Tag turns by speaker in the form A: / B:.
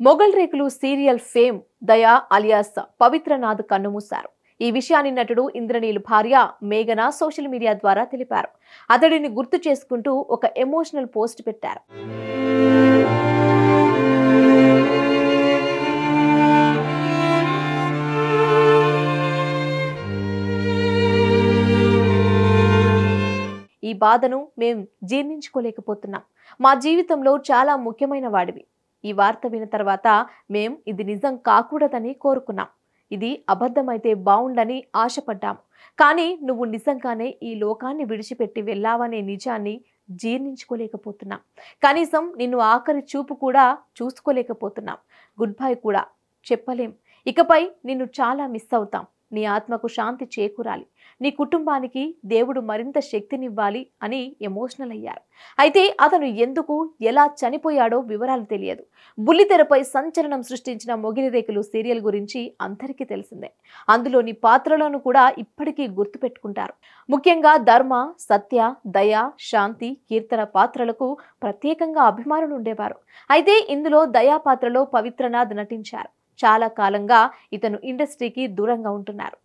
A: మొగల్ రేకులు serial fame దయా alias Pavitranath కన్నుమూశారు. ఈ విషయాన్ని నటుడు ఇంద్రనీల్ భార్య మేఘన సోషల్ మీడియా ద్వారా తెలిపారు. అతడిని గుర్తు చేసుకుంటూ ఒక ఎమోషనల్ పోస్ట్ పెట్టారు. ఈ బాధను మేం జీర్ణించుకోలేకపోతున్నాం. మా జీవితంలో చాలా ముఖ్యమైన వాడివి. ఈ వార్త విన్న తర్వాత మేం ఇది నిజం కాకూడదని కోరుకున్నాం. ఇది అబద్ధమైతే బావుండని ఆశపడ్డాం. కానీ నువ్వు నిజంగానే ఈ లోకాన్ని విడిచిపెట్టి వెళ్ళావనే నిజాన్ని జీర్ణించుకోలేకపోతున్నాం. కనీసం నిన్ను ఆఖరి చూపు కూడా చూసుకోలేకపోతున్నాం. గుడ్ బై కూడా చెప్పలేం. ఇకపై నిన్ను చాలా మిస్ అవుతాం. నీ ఆత్మకు శాంతి చేకూరాలి. నీ కుటుంబానికి దేవుడు మరింత శక్తినివ్వాలి అని ఎమోషనల్ అయ్యారు. అయితే అతను ఎందుకు ఎలా చనిపోయాడో వివరాలు తెలియదు. బుల్లితెరపై సంచలనం సృష్టించిన మొగిలి రేకులు సీరియల్ గురించి అందరికీ తెలిసిందే. అందులోని పాత్రలను కూడా ఇప్పటికీ గుర్తుపెట్టుకుంటారు. ముఖ్యంగా ధర్మ, సత్య, దయ, శాంతి, కీర్తన పాత్రలకు ప్రత్యేకంగా అభిమానులు ఉండేవారు. అయితే ఇందులో దయా పాత్రలో పవిత్రనాథ్ నటించారు. చాలా కాలంగా ఇతను ఇండస్ట్రీకి దూరంగా ఉంటున్నారు.